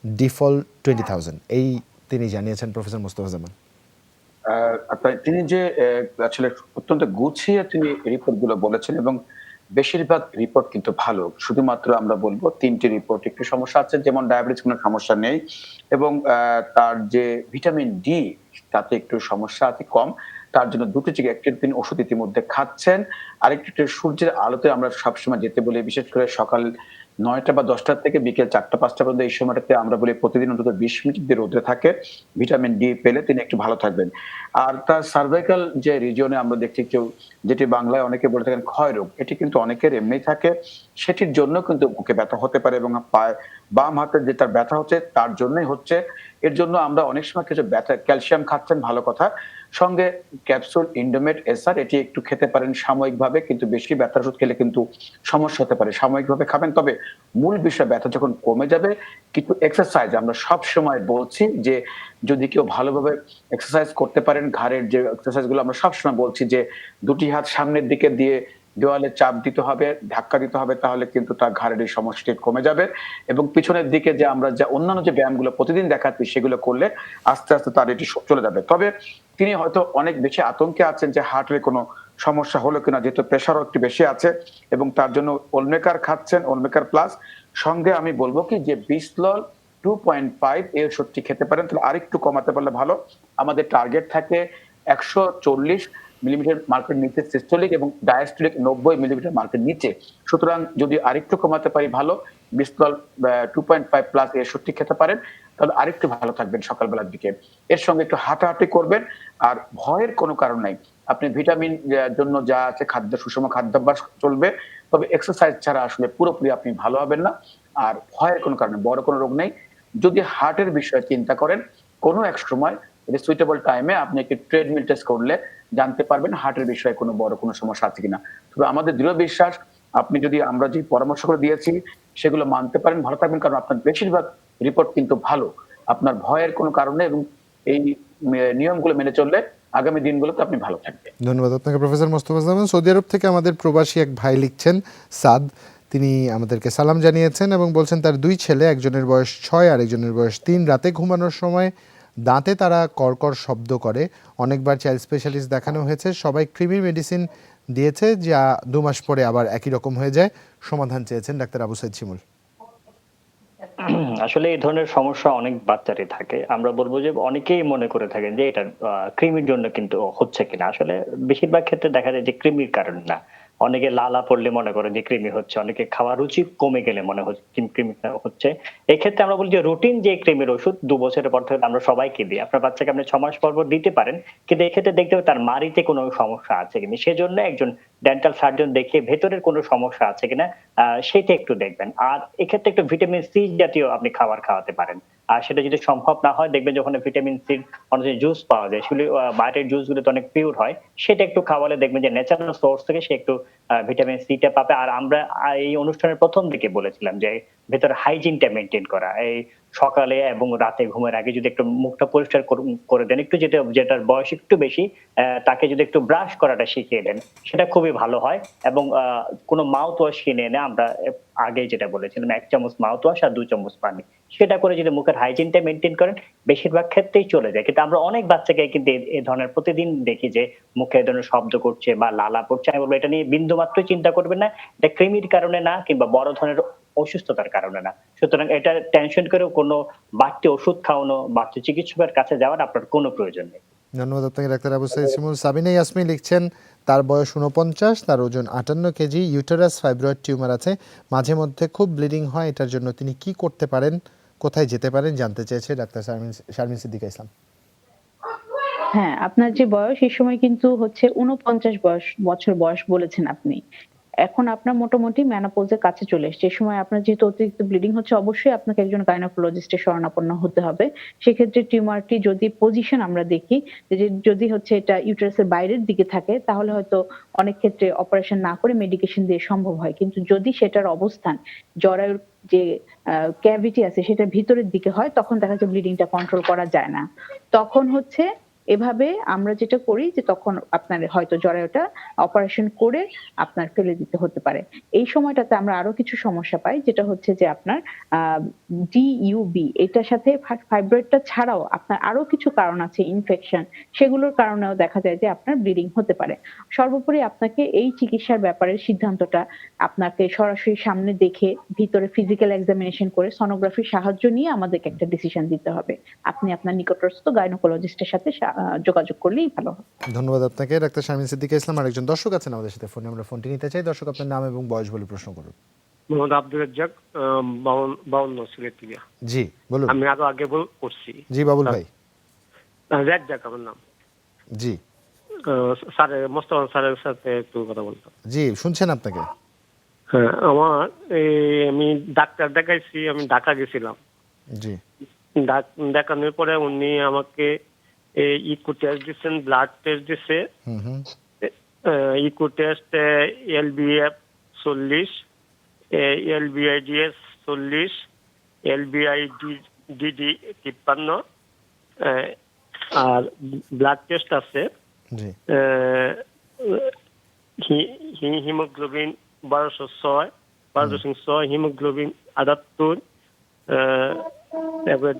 Defol 20,000। এই তিনি জানিয়েছেন professor Mostafa জামান। তিনি যে আসলে অত্যন্ত গুছিয়ে তিনি রিপোর্টগুলো বলেছেন এবং বেশিরভাগ রিপোর্ট কিন্তু ভালো। শুধুমাত্র আমরা বলবো 3টি রিপোর্ট একটু সমস্যা আছে, যেমন ডায়াবেটিস কোনো সমস্যা নেই এবং তার যে ভিটামিন ডি তাতে একটু সমস্যা আছে কম। তার জন্য 2টি থেকে একটি তিনি ওষুধ ইতিমধ্যে খাচ্ছেন। আরেকটি সূর্যের আলোতে আমরা সবসময় যেতে বলি, বিশেষ করে সকাল 9টা বা 10টা থেকে বিকেল 4টা-5টা পর্যন্ত। এই সময়টাতে আমরা বলি প্রতিদিন অন্তত 20 মিনিট যদি রোদে থাকে, ভিটামিন ডি পেলে তিনি একটু ভালো থাকবেন। আর তার সার্ভাইকাল যে রিজিয়নে আমরা দেখছি কেউ, যেটি বাংলায় অনেকে বলে থাকেন ক্ষয় রোগ, এটি কিন্তু অনেকের এমনি থাকে, সেটির জন্য কিন্তু বুকে ব্যথা হতে পারে এবং পায়ে বাম হাতে যে তার ব্যথা হচ্ছে তার জন্যই হচ্ছে। এর জন্য আমরা অনেক সময় কিছু ব্যথা, ক্যালসিয়াম খাচ্ছেন ভালো কথা, সঙ্গে ক্যাপসুল ইন্ডোমেট এসআর এটি একটু খেতে পারেন সাময়িকভাবে, কিন্তু বেশি ব্যথার ওষুধ খেলে কিন্তু সমস্যা হতে পারে। সাময়িকভাবে খাবেন, তবে মূল বিষয় ব্যথা যখন কমে যাবে কিছু এক্সারসাইজ, আমরা সব সময় বলছি যে যদি কেউ ভালোভাবে এক্সারসাইজ করতে পারেন, ঘাড়ের যে এক্সারসাইজগুলো আমরা সবসময় বলছি যে 2টি হাত সামনের দিকে দিয়ে দেওয়ালে চাপ দিতে হবে, ধাক্কা দিতে হবে, তাহলে কিন্তু তার ঘাড়ের এই সমস্যাটি কমে যাবে। এবং পিছনের দিকে যে আমরা যে অন্যান্য যে ব্যায়ামগুলো প্রতিদিন দেখাচ্ছি সেগুলো করলে আস্তে আস্তে তার এটি চলে যাবে। তবে তিনি হয়তো অনেক বেশি আতঙ্কে আছেন যে হার্টের কোনো সমস্যা হলো কিনা, যেহেতু প্রেশারও একটু বেশি আছে এবং তার জন্য ওলমেকার খাচ্ছেন, ওলমেকার প্লাস। সঙ্গে আমি বলবো কি যে বিসলল 2.5 এই ওষুধটি খেতে পারেন, তাহলে আরেকটু কমাতে পারলে ভালো। আমাদের টার্গেট থাকে 140 মিলিমিটার মার্কের নিচে সিস্টোলিক এবং ডায়াস্টোলিক 90 মিলিমিটার মার্কের নিচে। সুতরাং যদি আরেকটু কমাতে পারি ভালো, বিস্তল 2.5 প্লাস 63 খেতে পারেন, তাহলে আরেকটু ভালো থাকবেন সকালবেলার দিকে। এর সঙ্গে একটু হাঁটাহাঁটি করবেন, আর ভয়ের কোনো কারণ নাই। আপনি ভিটামিন জন্য যা আছে খাদ্য, সুষম খাদ্যাভ্যাস চলবে, তবে এক্সারসাইজ ছাড়া আসলে পুরোপুরি আপনি ভালো হবেন না। আর ভয়ের কোনো কারণে বড় কোনো রোগ নেই। যদি হার্টের বিষয়ে চিন্তা করেন, কোনো এক সময় সুইটেবল টাইমে আপনি একটি ট্রেডমিল টেস্ট করলে জানতে পারবেন হার্টের বিষয়ে কোনো বড় কোনো সমস্যা আছে কিনা। তবে আমাদের দৃঢ় বিশ্বাস, আপনি যদি আমরা যে পরামর্শগুলো দিয়েছি সেগুলো মানতে পারেন, ভালো থাকবেন, কারণ আপনার বেশিরভাগ রিপোর্ট কিন্তু ভালো। আপনার ভয়ের কোনো কারণ নেই এবং এই নিয়মগুলো মেনে চললে আগামী দিনগুলোতে আপনি ভালো থাকবেন। ধন্যবাদ আপনাকে প্রফেসর মোস্তফা জামান। সৌদি আরব থেকে আমাদের প্রবাসী এক ভাই লিখছেন, সাদ, তিনি আমাদেরকে সালাম জানিয়েছেন এবং বলছেন তার 2 ছেলে, একজনের বয়স 6 আর একজনের বয়স 3, রাতে ঘুমানোর সময় দাঁতে তারা কড়কড় শব্দ করে। অনেকবার চাইল্ড স্পেশালিস্ট দেখানো হয়েছে, সবাই কৃমির মেডিসিন দিয়েছে, যা 2 মাস পরে আবার একই রকম হয়ে যায়। সমাধান চেয়েছেন ডাক্তার আবু সাইদ শিমুল। আসলে এই ধরনের সমস্যা অনেক বাচ্চারই থাকে। আমরা বলবো যে অনেকেই মনে করে থাকেন যে এটা কৃমির জন্য কিন্তু হচ্ছে কিনা। আসলে বেশিরভাগ ক্ষেত্রে দেখা যায় যে কৃমির কারণে না। অনেকে লালা পড়লে মনে করে যে কৃমি হচ্ছে, অনেকে খাওয়ার রুচি কমে গেলে মনে হচ্ছে কৃমি হচ্ছে। এই ক্ষেত্রে আমরা বলি যে রুটিন যে কৃমির ওষুধ 2 বছরের পর থেকে আমরা সবাইকে দিই। আপনার বাচ্চাকে আপনি 6 মাস পর দিতে পারেন, কিন্তু এই ক্ষেত্রে দেখতে হবে তার মাড়িতে কোনো সমস্যা আছে কিনা। সেজন্য একজন ডেন্টাল সার্জন দেখিয়ে ভেতরের কোনো সমস্যা আছে কিনা সেটা একটু দেখবেন। আর এক্ষেত্রে একটু ভিটামিন সি জাতীয় আপনি খাবার খাওয়াতে পারেন। আর সেটা যদি সম্ভব না হয়, দেখবেন যখন ভিটামিন সির অনেক জুস পাওয়া যায়, সেগুলি বাইরের জুসগুলো তো অনেক পিওর হয়, সেটা একটু খাওয়ালে দেখবেন যে ন্যাচারাল সোর্স থেকে সে একটু ভিটামিন সিটা পাবে। আর আমরা এই অনুষ্ঠানের প্রথম দিকে বলেছিলাম যে ভেতরে হাইজিনটা মেনটেন করা, এই সকালে এবং রাতে ঘুমের আগে যদি একটু মুখটা পরিষ্কার করে দেন, একটু যেটার বয়স একটু বেশি তাকে যদি একটু ব্রাশ করাটা শিখিয়ে দেন, সেটা খুবই ভালো হয়। এবং কোনো মাউথ ওয়াশ কিনে এনে আমরা আগে যেটা বলেছিলাম 1 চামচ মাউথ ওয়াশ আর 2 চামচ পানি, সেটা করে যদি মুখের হাইজিনটা মেনটেন করেন, বেশিরভাগ ক্ষেত্রেই চলে যায়। কিন্তু আমরা অনেক বাচ্চাকে কিন্তু এই ধরনের প্রতিদিন দেখি যে মুখে এই ধরনের শব্দ করছে বা লালা পড়ছে। আমি বলবো এটা নিয়ে বিন্দুমাত্র চিন্তা করবেন না, এটা কৃমির কারণে না কিংবা বড় ধরনের অসুস্থতার কারণে না। সুতরাং এটা টেনশন করেও কোনো বাড়তি ওষুধ খাওয়ানো, বাড়তি চিকিৎসকের কাছে যাওয়ার আপনার কোনো প্রয়োজন নেই। ধন্যবাদ আপনাকে ডাক্তার আবু সাইদ শিমুল। সাবিনা ইয়াসমিন লিখছেন, তার বয়স 49, তার ওজন 58 কেজি, ইউটেরাস ফাইব্রয়েড টিউমার আছে, মাঝে মধ্যে খুব ব্লিডিং হয়, এটার জন্য তিনি কি করতে পারেন, কোথায় যেতে পারেন জানতে চেয়েছে ডাক্তার শারমিন সিদ্দিকা ইসলাম। হ্যাঁ, আপনার যে বয়স এই সময় কিন্তু হচ্ছে 49 বছর বয়স বলেছেন আপনি। এখন আপনার মোটামুটি মেনোপজের কাছে চলে এসেছে। এই সময় আপনার যেহেতু অতিরিক্ত ব্লিডিং হচ্ছে, অবশ্যই আপনাকে একজন গাইনোকোলজিস্টের শরণাপন্ন হতে হবে। সেক্ষেত্রে টিউমারটি যদি পজিশন আমরা দেখি, যে যদি হচ্ছে এটা ইউটেরাসের বাইরের দিকে থাকে, তাহলে হয়তো অনেক ক্ষেত্রে অপারেশন না করে মেডিকেশন দিয়ে সম্ভব হয়। কিন্তু যদি সেটার অবস্থান জরায়ুর যে ক্যাভিটি আছে সেটার ভিতরের দিকে হয়, তখন দেখা যায় ব্লিডিংটা কন্ট্রোল করা যায় না। তখন হচ্ছে এভাবে আমরা যেটা করি যে তখন আপনার হয়তো জরায়ুটা অপারেশন করে আপনার ফেলে দিতে হতে পারে। এই সময়টাতে আমরা আরো কিছু সমস্যা পাই, যেটা হচ্ছে যে আপনার ডিইউবি, এটার সাথে ফাইব্রয়েডটা ছাড়াও আপনার আরো কিছু কারণ আছে, ইনফেকশন, সেগুলোর কারণেও দেখা যায় যে আপনার ব্লিডিং হতে পারে। সর্বোপরি আপনাকে এই চিকিৎসার ব্যাপারে সিদ্ধান্তটা আপনাকে সরাসরি সামনে দেখে ভিতরে ফিজিক্যাল এক্সামিনেশন করে সোনোগ্রাফির সাহায্য নিয়ে আমাদেরকে একটা ডিসিশন দিতে হবে। আপনি আপনার নিকটস্থ গাইনোকোলজিস্টের সাথে যোগাযোগ করলেই ভালো হবে। ধন্যবাদ আপনাকে ডাক্তার শারমিন সিদ্দিকা ইসলাম। আরেকজন দর্শক আছেন আমাদের সাথে ফোনে, আমরা ফোনটি নিতে চাই। দর্শক, আপনার নাম এবং বয়স বলে প্রশ্ন করুন। মোহাম্মদ আব্দুল রাজ্জাক, 52 সিলেট থেকে। জি বলুন। আমি আগে করছি। জি বাবুল ভাই। রাজ্জাক আমার নাম। জি স্যার মোস্তফা স্যারের সাথে একটু কথা বলতাম। জি শুনছেন আপনাকে। হ্যাঁ, আমি ডাক্তার দেখাইছি, আমি ঢাকা গেছিলাম। জি। দেখানোর পরে উনি আমাকে ইকো টেস্ট দিচ্ছেন, ব্লাড টেস্ট দিচ্ছে। Echo test LBF 40, LBIDS 40, LBIDD 53, আর ব্লাড টেস্ট আছে জি। হিমোগ্লোবিন 1206, হিমোগ্লোবিন 78,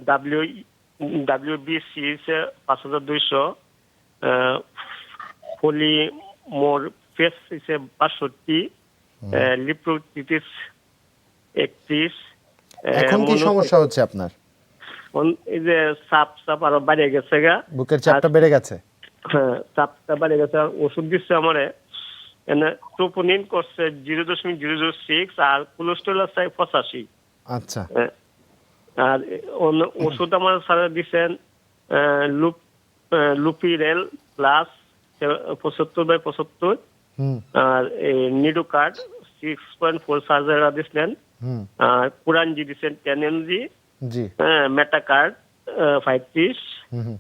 তারপরে WBC 5200, পলিমোর ফেস 62, লিপ্রোটিটিস 31। এখন কি সমস্যা হচ্ছে আপনার? এই যে সাপ আরো বেড়ে গেছে গা, বুকের চাপটা বেড়ে গেছে? হ্যাঁ, চাপটা বেড়ে গেছে। আর ওষুধ দিচ্ছে আমারে, এনে ট্রোপোনিন করছে 0.006 আর কোলেস্টেরল আছে 85। আচ্ছা। হ্যাঁ, আর অন্য ওষুধ আমার স্যার দিচ্ছেন লুপ লুপিরেল প্লাস 75/75, হুম আর নিডোকার্ড 6.4 সার্জারা দিচ্ছেন, হুম আর কুরানজি দিচ্ছেন 10 mg, জি মেটাকার্ড 35, হুম হুম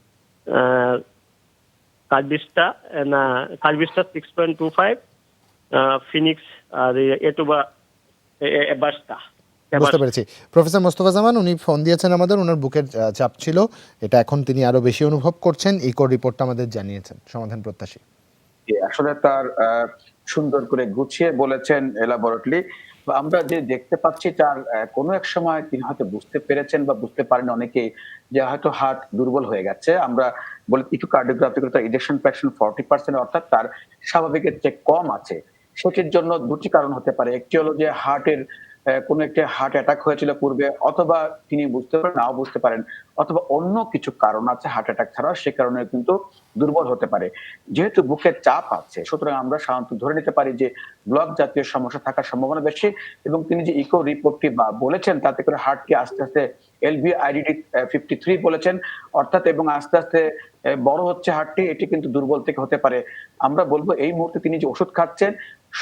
কার্বিস্টা 6.25, ফিনিক্স আর এটোবা এবাস্টা। বুঝতে পেরেছি। প্রফেসর মোস্তফা জামান উনি ফোন দিয়েছেন আমাদের, ওনার বুকের চাপ ছিল, এটা এখন তিনি আরো বেশি অনুভব করছেন, ইকো রিপোর্টটা আমাদের জানিয়েছেন, সমাধান প্রত্যাশী। আসলে তার সুন্দর করে গুছিয়ে বলেছেন এলাবোরেটলি। আমরা যে দেখতে পাচ্ছি তার কোনো এক সময় তিনি হয়তো বুঝতে পেরেছেন বা বুঝতে পারেন অনেকেই যে হয়তো হার্ট দুর্বল হয়ে গেছে। আমরা বলি ইকোকার্ডিওগ্রাফি করে তার ইজেকশন ফ্র্যাকশন 40% অর্থাৎ তার স্বাভাবিকের চেয়ে কম আছে। সেটির জন্য দুটি কারণ হতে পারে। একটি হলো যে হার্টের কোনো একটা হার্ট অ্যাটাক হয়েছিল পূর্বে, অথবা তিনি বুঝতে পারেন নাও বুঝতে পারেন, অথবা অন্য কিছু কারণ আছে হার্ট অ্যাটাক ছাড়াও, সে কারণে কিন্তু দুর্বল হতে পারে। যেহেতু বুকের চাপ আছে, সুতরাং আমরা সাধারণত ধরে নিতে পারি যে ব্লক জাতীয় সমস্যা থাকার সম্ভাবনা বেশি। এবং তিনি যে ইকো রিপোর্টটি বলেছেন তাতে করে হার্টকে আস্তে আস্তে LVIDD 53 বলেছেন, অর্থাৎ এবং আস্তে আস্তে বড় হচ্ছে হার্টটি, এটি কিন্তু দুর্বল থেকে হতে পারে। আমরা বলবো এই মুহূর্তে তিনি যে ওষুধ খাচ্ছেন,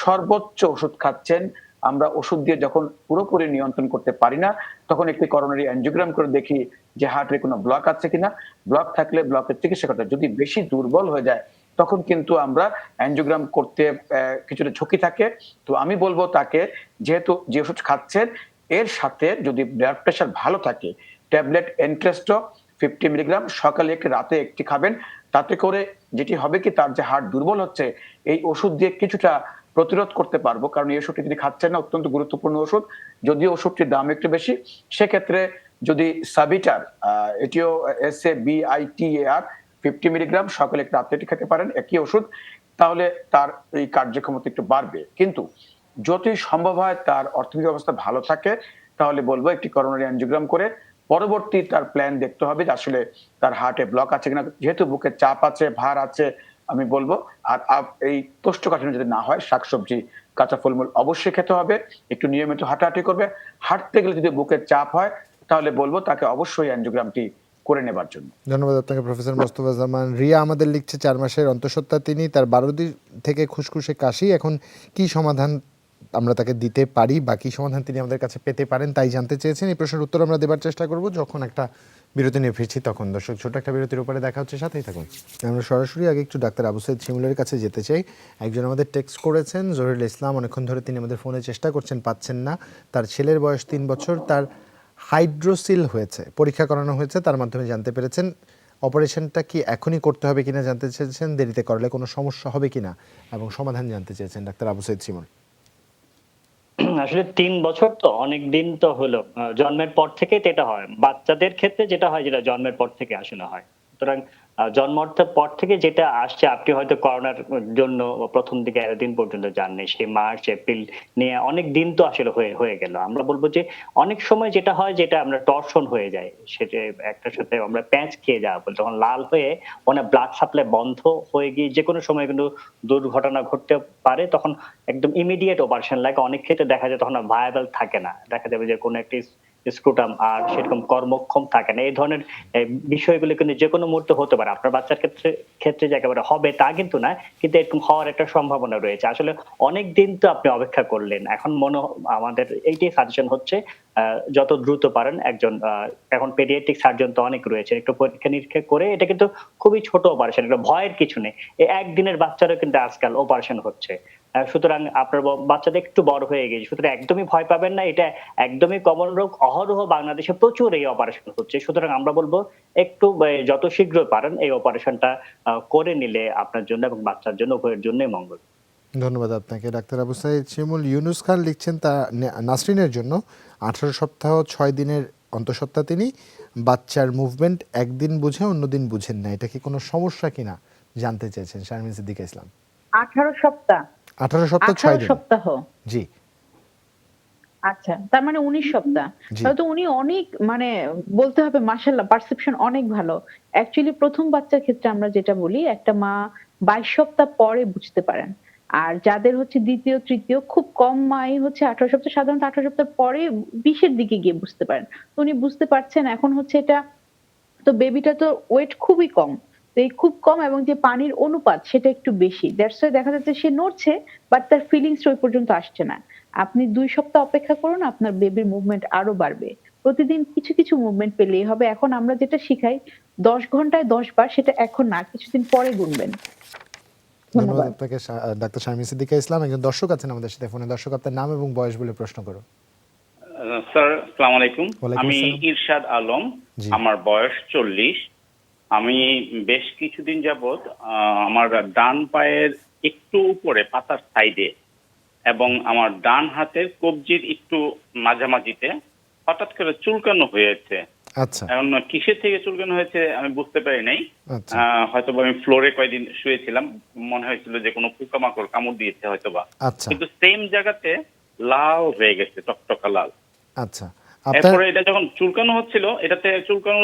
সর্বোচ্চ ওষুধ খাচ্ছেন। আমরা ওষুধ দিয়ে যখন পুরোপুরি নিয়ন্ত্রণ করতে পারি না, তখন একটি করোনারি অ্যানজিওগ্রাম করে দেখি যে হার্টের কোনো ব্লক আছে কিনা। ব্লক থাকলে ব্লকের চিকিৎসা করতে হয়। যদি বেশি দুর্বল হয়ে যায় তখন কিন্তু আমরা অ্যানজিওগ্রাম করতে কিছুটা ঝুঁকি থাকে। তো আমি বলবো তাকে, যেহেতু যে ওষুধ খাচ্ছেন এর সাথে যদি ব্লাড প্রেশার ভালো থাকে, ট্যাবলেট এন্ট্রেস্টো 50 মিলিগ্রাম সকালে একটি রাতে একটি খাবেন। তাতে করে যেটি হবে কি, তার যে হার্ট দুর্বল হচ্ছে এই ওষুধ দিয়ে কিছুটা প্রতিরোধ করতে পারবো। কারণ এই ওষুধটি তিনি খাচ্ছেন না, অত্যন্ত গুরুত্বপূর্ণ ওষুধ, যদিও ওষুধটির দাম একটু বেশি। সেক্ষেত্রে যদি সাবিটার, এটিও SABITAR 50 মিলিগ্রাম সকালে একটু রাতে একটি খেতে পারেন, একই ওষুধ, তাহলে তার এই কার্যক্ষমতা একটু বাড়বে। কিন্তু যতই সম্ভব হয় তার অর্থনৈতিক অবস্থা ভালো থাকে, তাহলে বলবো একটি করোনারি অ্যানজিওগ্রাম করে পরবর্তী তার প্ল্যান দেখতে হবে যে আসলে তার হার্টে ব্লক আছে কিনা। যেহেতু বুকে চাপ আছে, ভার আছে, আমি বলবো আর এই কোষ্ঠকাঠিন্য যদি না হয়, শাকসবজি কাঁচা ফলমূল অবশ্যই খেতে হবে, একটু নিয়মিত হাঁটাহাঁটি করবে। হাঁটতে গেলে যদি বুকের চাপ হয় তাহলে বলবো তাকে অবশ্যই অ্যানজিওগ্রামটি করে নেবার জন্য। ধন্যবাদ আপনাকে প্রফেসর মোস্তফা জামান। রিয়া আমাদের লিখছে 4 মাসের অন্তঃসত্ত্বা তিনি, তার 12 দিন থেকে খুশখুশে কাশি, এখন কি সমাধান আমরা তাকে দিতে পারি বা কি সমাধান তিনি আমাদের কাছে পেতে পারেন তাই জানতে চেয়েছেন। এই প্রশ্নের উত্তর আমরা দেবার চেষ্টা করব যখন একটা বিরতি নিয়ে ফিরছি তখন। দর্শক, ছোট একটা বিরতির উপরে দেখা হচ্ছে, সাথেই থাকুন। আমরা সরাসরি আগে একটু ডাক্তার আবু সাইদ শিমুলের কাছে যেতে চাই। একজন আমাদের টেক্সট করেছেন, জহিরুল ইসলাম, অনেকক্ষণ ধরে তিনি আমাদের ফোনে চেষ্টা করছেন, পাচ্ছেন না। তার ছেলের বয়স 3 বছর, তার হাইড্রোসিল হয়েছে, পরীক্ষা করানো হয়েছে, তার মাধ্যমে জানতে পেরেছেন। অপারেশনটা কি এখনই করতে হবে কিনা জানতে চেয়েছেন, দেরিতে করলে কোনো সমস্যা হবে কিনা এবং সমাধান জানতে চেয়েছেন ডাক্তার আবু সাইদ শিমুল। আসলে 3 বছর তো অনেক দিন তো হলো, জন্মের পর থেকেই তো এটা হয়। বাচ্চাদের ক্ষেত্রে যেটা হয়, যেটা জন্মের পর থেকে আসলে হয়। সুতরাং জন্মের পর থেকে যেটা আসছে, আপনি হয়তো করোনার জন্য প্রথম দিকে এতদিন পর্যন্ত জাননি, সেই মার্চ এপ্রিল নিয়ে অনেক দিন তো আসলে হয়ে গেল। আমরা বলবো যে অনেক সময় যেটা হয়, যেটা আমরা টর্শন হয়ে যায়, সেটা একটার সাথে আমরা প্যাঁচ খেয়ে যাওয়া বলি, তখন লাল হয়ে অনেক ব্লাড সাপ্লাই বন্ধ হয়ে গিয়ে যে কোনো সময় কিন্তু দুর্ঘটনা ঘটতে পারে। তখন একদম ইমিডিয়েট অপারেশন লাগে। অনেক ক্ষেত্রে দেখা যায় তখন ভায়াবল থাকে না, দেখা যাবে যে কোনো একটি স্ক্রুটাম আর সেরকম কর্মক্ষম থাকে না। এই ধরনের বিষয়গুলো কিন্তু যে কোনো মুহূর্তে হতে পারে। আপনার বাচ্চার ক্ষেত্রে যে একেবারে হবে তা কিন্তু না, কিন্তু এরকম হওয়ার একটা সম্ভাবনা রয়েছে। আসলে অনেক দিন তো আপনি অপেক্ষা করলেন, এখন আমাদের এইটাই সাজেশন হচ্ছে যত দ্রুত পারেন একজন, এখন পেডিয়াট্রিক সার্জন তো অনেক রয়েছে, একটু পরীক্ষা নিরীক্ষা করে, এটা কিন্তু খুবই ছোট অপারেশন, এটা ভয়ের কিছু নেই। এই একদিনের বাচ্চারও কিন্তু আজকাল অপারেশন হচ্ছে। সুতরাং আপনার বাচ্চাদের একটু বড় হয়ে গেছে, সুতরাং একদমই ভয় পাবেন না, এটা একদমই কমন রোগ। অহরহ বাংলাদেশে প্রচুর এই অপারেশন হচ্ছে। সুতরাং আমরা বলবো একটু যত শীঘ্র পারেন এই অপারেশনটা করে নিলে আপনার জন্য এবং বাচ্চার জন্য উভয়ের জন্যই মঙ্গল। ধন্যবাদ আপনাকে ডাক্তার আবু সাইদ শিমুল। ইউনুস খান লিখছেন তা নাসরিনের জন্য, 18 সপ্তাহ 6 দিনের অন্তঃসত্ত্বা তিনি, বাচ্চার মুভমেন্ট একদিন বুঝে অন্যদিন বুঝেন না, এটা কি কোনো সমস্যা কিনা জানতে চেয়েছেন শারমিন সিদ্দিকা ইসলাম। 18 সপ্তাহ 18 সপ্তাহ 6 দিন। সপ্তাহ জি। আচ্ছা, তার মানে 19 সপ্তাহ। জি। তাহলে তো উনি অনেক মানে বলতে হবে মাশাআল্লাহ পারসেপশন অনেক ভালো। অ্যাকচুয়ালি ১ম বাচ্চার ক্ষেত্রে আমরা যেটা বলি একটা মা ২২ সপ্তাহ পরে বুঝতে পারেন। আর যাদের হচ্ছে ২য়, ৩য় খুব কম মাই হচ্ছে ১৮ সপ্তাহ সাধারণত ১৮ সপ্তাহ পরে ২০ এর দিকে গিয়ে বুঝতে পারেন। তো উনি বুঝতে পারছেন এখন হচ্ছে এটা তো বেবিটা তো ওয়েট খুবই কম। তো এই খুব কম এবং যে পানির অনুপাত সেটা একটু বেশি। দ্যাটস ওয়াই দেখা যাচ্ছে সে নড়ছে বাট তার ফিলিংস টা ওই পর্যন্ত আসছে না। আপনি ২ সপ্তাহ অপেক্ষা করুন আপনার বেবির মুভমেন্ট আরো বাড়বে। প্রতিদিন কিছু, কিছু মুভমেন্ট পেলেই হবে। এখন আমরা যেটা শিখাই ১০ ঘন্টায় ১০ বার সেটা এখন না কিছুদিন পরে গুনবেন। ধন্যবাদ ধন্যবাদ। আপনাকে ডাক্তার শারমিন সিদ্দিকা ইসলাম। একজন দর্শক আছেন আমাদের সাথে ফোনে। দর্শক আপনার নাম এবং বয়স বলে প্রশ্ন করুন। স্যার আসসালামু আলাইকুম। ওয়ালাইকুম আমি আসসালাম। ইরশাদ আলম। জি। আমার বয়স 40। আমি বেশ কিছুদিন যাবত আমার ডান পায়ের একটু উপরে পাতার সাইডে এবং আমার ডান হাতের কবজির একটু মাঝামাঝিতে হঠাৎ করে চুলকানো হয়েছে। আচ্ছা, এখন কিসের থেকে চুলকানো হয়েছে আমি বুঝতে পারি নাই। আচ্ছা, হয়তো আমি ফ্লোরে কয়েকদিন শুয়েছিলাম, মনে হয়েছিল যে কোনো পোকামাকড় কামড় দিয়েছে হয়তোবা, আচ্ছা, কিন্তু সেম জায়গাতে লাল হয়ে গেছে, টকটকা লাল। আচ্ছা। আপনার এরপরে এটা যখন চুলকানো হচ্ছিল, এটাতে চুলকানো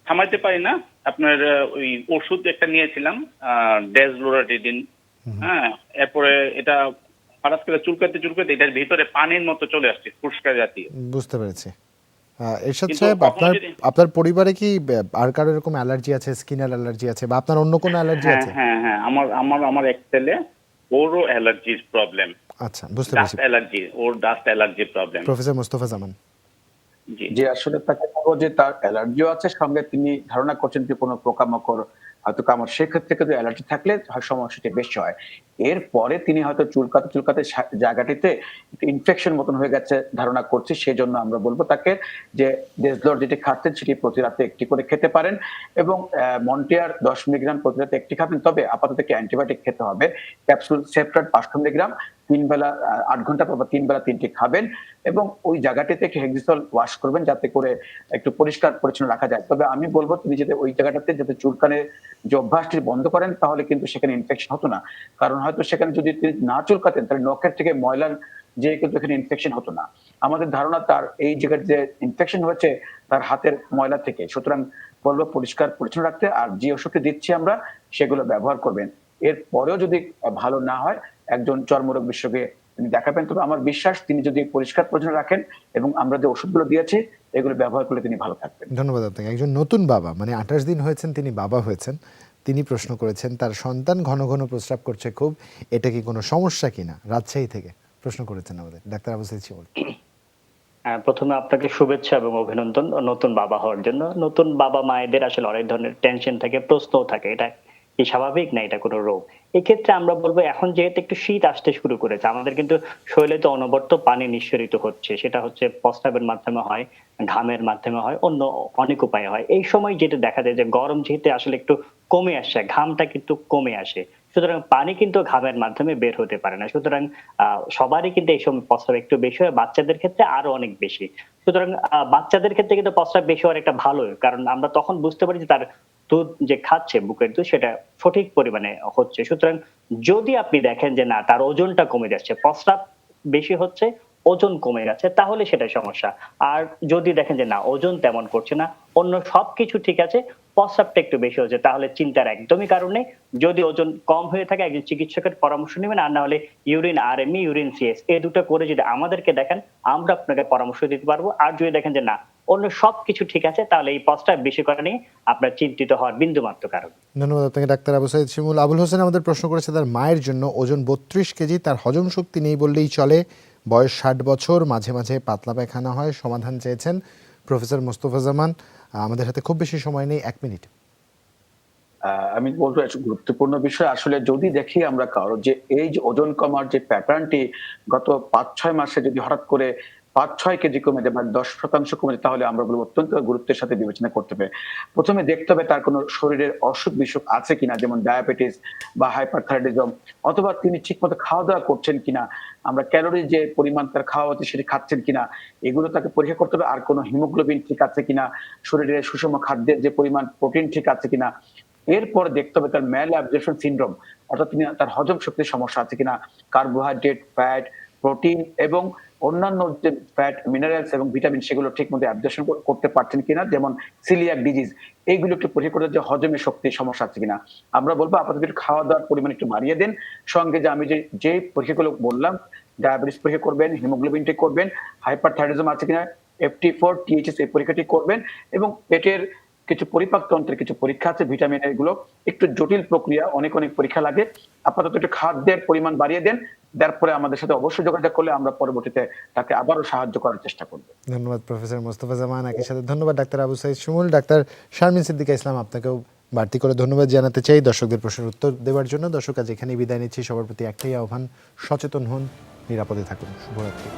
থামাইতে পারি না। আপনার ওই ওষুধ একটা নিয়েছিলাম, ডেজলোরাটিডিন। হ্যাঁ, এরপরে এটা হঠাৎ করে চুলকাতে চুলকাতে এটার ভিতরে পানির মতো চলে আসছে, ফুসকা জাতীয়। বুঝতে পেরেছি। এরশাদ কিন্তু সাহেব, কখনো আপনার যদি আপনার পরিবারে কি আর কারো এরকম অ্যালার্জি আছে, স্কিনের অ্যালার্জি আছে বা আপনার অন্য কোনো অ্যালার্জি হ্যাঁ আছে? হ্যাঁ হ্যাঁ, আমার আমার আমার এক ছেলে, ওরও অ্যালার্জির প্রবলেম, আচ্ছা, বুঝতে ডাস্ট পেরেছি। অ্যালার্জি, ওর ডাস্ট অ্যালার্জির প্রবলেম। প্রফেসর মোস্তফা জামান। জি। যে আসলে তাকে বলবো যে তার অ্যালার্জিও আছে, সঙ্গে তিনি ধারণা করছেন যে কোনো পোকামাকড় হয়তো কামড়, সেক্ষেত্রে কিন্তু অ্যালার্জি থাকলে হয় সমস্যাটি বেশি হয়। এরপরে তিনি হয়তো চুলকাতে চুলকাতে জায়গাটিতে ইনফেকশন মতন হয়ে গেছে ধারণা করছি, সেজন্য আমরা বলবো তাকে যে ডেজলর যেটি খাচ্ছেন সেটি প্রতি রাতে একটি করে খেতে পারেন এবং মন্টিয়ার 10 মিলিগ্রাম প্রতি রাতে একটি খাবেন। তবে আপাতত একটি অ্যান্টিবায়োটিক খেতে হবে, ক্যাপসুল সেপ্টার 500 মিলিগ্রাম 3 বেলা 8 ঘন্টা পর 3 বেলা 3টি খাবেন এবং ওই জায়গাটিতে একটু হেক্সিসল ওয়াশ করবেন যাতে করে একটু পরিষ্কার পরিচ্ছন্ন রাখা যায়। তবে আমি বলবো তিনি যাতে ওই জায়গাটাতে যাতে চুলকানের যে অভ্যাসটি বন্ধ করেন, তাহলে কিন্তু সেখানে ইনফেকশন হতো না। কারণ হয়তো সেখানে যদি তিনি না চুলকাতেন তাহলে নখের থেকে ময়লার যে কিন্তু এখানে ইনফেকশন হতো না। আমাদের ধারণা তার এই জায়গায় যে ইনফেকশন হয়েছে তার হাতের ময়লা থেকে। সুতরাং বলবো পরিষ্কার পরিচ্ছন্ন রাখতে, আর যে ওষুধটি দিচ্ছি আমরা সেগুলো ব্যবহার করবেন। এর পরেও যদি ভালো না হয় একজন চর্মরোগ বিশেষজ্ঞকে তিনি দেখাবেন। তবে আমার বিশ্বাস তিনি যদি পরিষ্কার পরিচ্ছন্ন রাখেন এবং আমরা যে ওষুধগুলো দিয়েছি এগুলো ব্যবহার করলে তিনি ভালো থাকবেন। ধন্যবাদ আপনাকে। একজন নতুন বাবা, মানে 28 দিন হয়েছেন তিনি বাবা হয়েছেন, তিনি প্রশ্ন করেছেন তার সন্তান ঘন ঘন প্রস্রাব করছে খুব, এটা কি কোনো সমস্যা কিনা? রাজশাহী থেকে প্রশ্ন করেছেন আমাদের ডাক্তার আবু সাঈদ শিমুল। প্রথমে আপনাকে শুভেচ্ছা এবং অভিনন্দন নতুন বাবা হওয়ার জন্য। নতুন বাবা মায়েদের আসলে অনেক ধরনের টেনশন থাকে, প্রশ্নও থাকে, এটা কি স্বাভাবিক না এটা কোনো রোগ? এক্ষেত্রে আমরা বলবো এখন যেহেতু একটু শীত আসতে শুরু করেছে, আমাদের কিন্তু শরীরে তো অনবরত পানি নিঃসরিত হচ্ছে, সেটা হচ্ছে প্রস্রাবের মাধ্যমে হয়, ঘামের মাধ্যমে হয়, অন্য অনেক উপায়ে হয়। এই সময় যেটা দেখা যায় যে গরম যেহেতু আসলে একটু কমে আসছে, ঘামটা কিন্তু কমে আসে, সুতরাং পানি কিন্তু ঘামের মাধ্যমে বের হতে পারে না। সুতরাং সবারই কিন্তু এই সময় প্রস্রাব একটু বেশি হয়, বাচ্চাদের ক্ষেত্রে আরো অনেক বেশি। সুতরাং বাচ্চাদের ক্ষেত্রে কিন্তু প্রস্রাব বেশি হওয়ার একটা ভালো, কারণ আমরা তখন বুঝতে পারি যে তার দুধ যে খাচ্ছে, বুকের দুধ, সেটা সঠিক পরিমাণে হচ্ছে। সুতরাং যদি আপনি দেখেন যে না তার ওজনটা কমে যাচ্ছে, প্রস্রাব বেশি হচ্ছে, ওজন কমে যাচ্ছে, তাহলে সেটা সমস্যা। আর যদি দেখেন যে না ওজন তেমন করছে না, অন্য সবকিছু ঠিক আছে, প্রস্রাবটা একটু বেশি হচ্ছে, তাহলে চিন্তার একদমই কারণ নেই। যদি ওজন কম হয়ে থাকে একজন চিকিৎসকের পরামর্শ নেবেন, আর না হলে ইউরিন আরএমই, ইউরিন সিএস এই দুটো করে যদি আমাদেরকে দেখেন আমরা আপনাকে পরামর্শ দিতে পারবো। আর যদি দেখেন যে না অন্য সবকিছু ঠিক আছে, তাহলে এই প্রস্রাব বেশি করা নিয়ে আপনার চিন্তিত হওয়ার বিন্দুমাত্র কারণ। ধন্যবাদ আপনাকে ডাক্তার আবু সাঈদ শিমুল। আবুল হোসেন আমাদের প্রশ্ন করেছে তার মায়ের জন্য, ওজন 32 কেজি, তার হজম শক্তি নেই বললেই চলে, বয়স 60 বছর, মাঝে মাঝে পাতলা পায়খানা হয়, সমাধান চেয়েছেন প্রফেসর মোস্তফা জামান। আমাদের হাতে খুব বেশি সময় নেই, 1 মিনিট। আমি বলবো একটা গুরুত্বপূর্ণ বিষয় আসলে যদি দেখি আমরা কারো যে এই যে ওজন কমার যে প্যাটার্নটি গত 5-6 মাসে যদি হঠাৎ করে 5-6 কেজি কমে যায় বা 10% কমে যায়, তাহলে আমরা বলবো অত্যন্ত গুরুত্বের সাথে বিবেচনা করতে হবে। প্রথমে দেখতে হবে তার কোনো শরীরের অসুখ বিসুখ আছে কিনা, যেমন ডায়াবেটিস বা হাইপারথাইরয়েডিজম, অথবা তিনি ঠিকমতো খাওয়া দাওয়া করছেন কিনা, আমরা ক্যালোরি যে পরিমাণ তার খাওয়া হচ্ছে সেটি খাচ্ছেন কিনা, এগুলো তাকে পরীক্ষা করতে হবে। আর কোনো হিমোগ্লোবিন ঠিক আছে কিনা, শরীরে সুষম খাদ্যের যে পরিমাণ প্রোটিন ঠিক আছে কিনা। এরপর দেখতে হবে তার ম্যাল অ্যাবজর্পশন সিনড্রোম, অর্থাৎ তিনি তার হজম শক্তির সমস্যা আছে কিনা, কার্বোহাইড্রেট, ফ্যাট, প্রোটিন এবং অন্যান্য যে ফ্যাট, মিনারেলস এবং ভিটামিন সেগুলো ঠিক মতো অ্যাবজর্পশন করতে পারছেন কিনা, যেমন সিলিয়াক ডিজিজ, এইগুলো একটু পরীক্ষা করতে, যে হজমের শক্তির সমস্যা আছে কিনা। আমরা বলবো আপাতত একটু খাওয়া দাওয়ার পরিমাণ একটু বাড়িয়ে দেন, সঙ্গে যে আমি যে পরীক্ষাগুলো বললাম, ডায়াবেটিস পরীক্ষা করবেন, হিমোগ্লোবিন টেক করবেন, হাইপারথাইরয়েডিজম আছে কিনা, FT4 THS এই পরীক্ষাটি করবেন, এবং পেটের কিছু পরিপাক তন্ত্রের কিছু পরীক্ষা আছে, ভিটামিন এগুলো একটু জটিল প্রক্রিয়া, অনেক পরীক্ষা লাগে। আপাতত একটু খাদ্যের পরিমাণ বাড়িয়ে দেন, তারপরে আমাদের সাথে অবশ্যই যোগাযোগ করলে আমরা পরবর্তীতে তাকে আবারও সাহায্য করার চেষ্টা করব। ধন্যবাদ প্রফেসর মোস্তফা জামান, একই সাথে ধন্যবাদ ডাক্তার আবু সাইদ শিমুল। ডাক্তার শারমিন সিদ্দিকা ইসলাম, আপনাকেও বাড়তি করে ধন্যবাদ জানাতে চাই দর্শকদের প্রশ্নের উত্তর দেওয়ার জন্য। দর্শক আজ এখানেই বিদায় নিচ্ছি। সবার প্রতি একটাই আহ্বান, সচেতন হন, নিরাপদে থাকুন। শুভরাত্রি।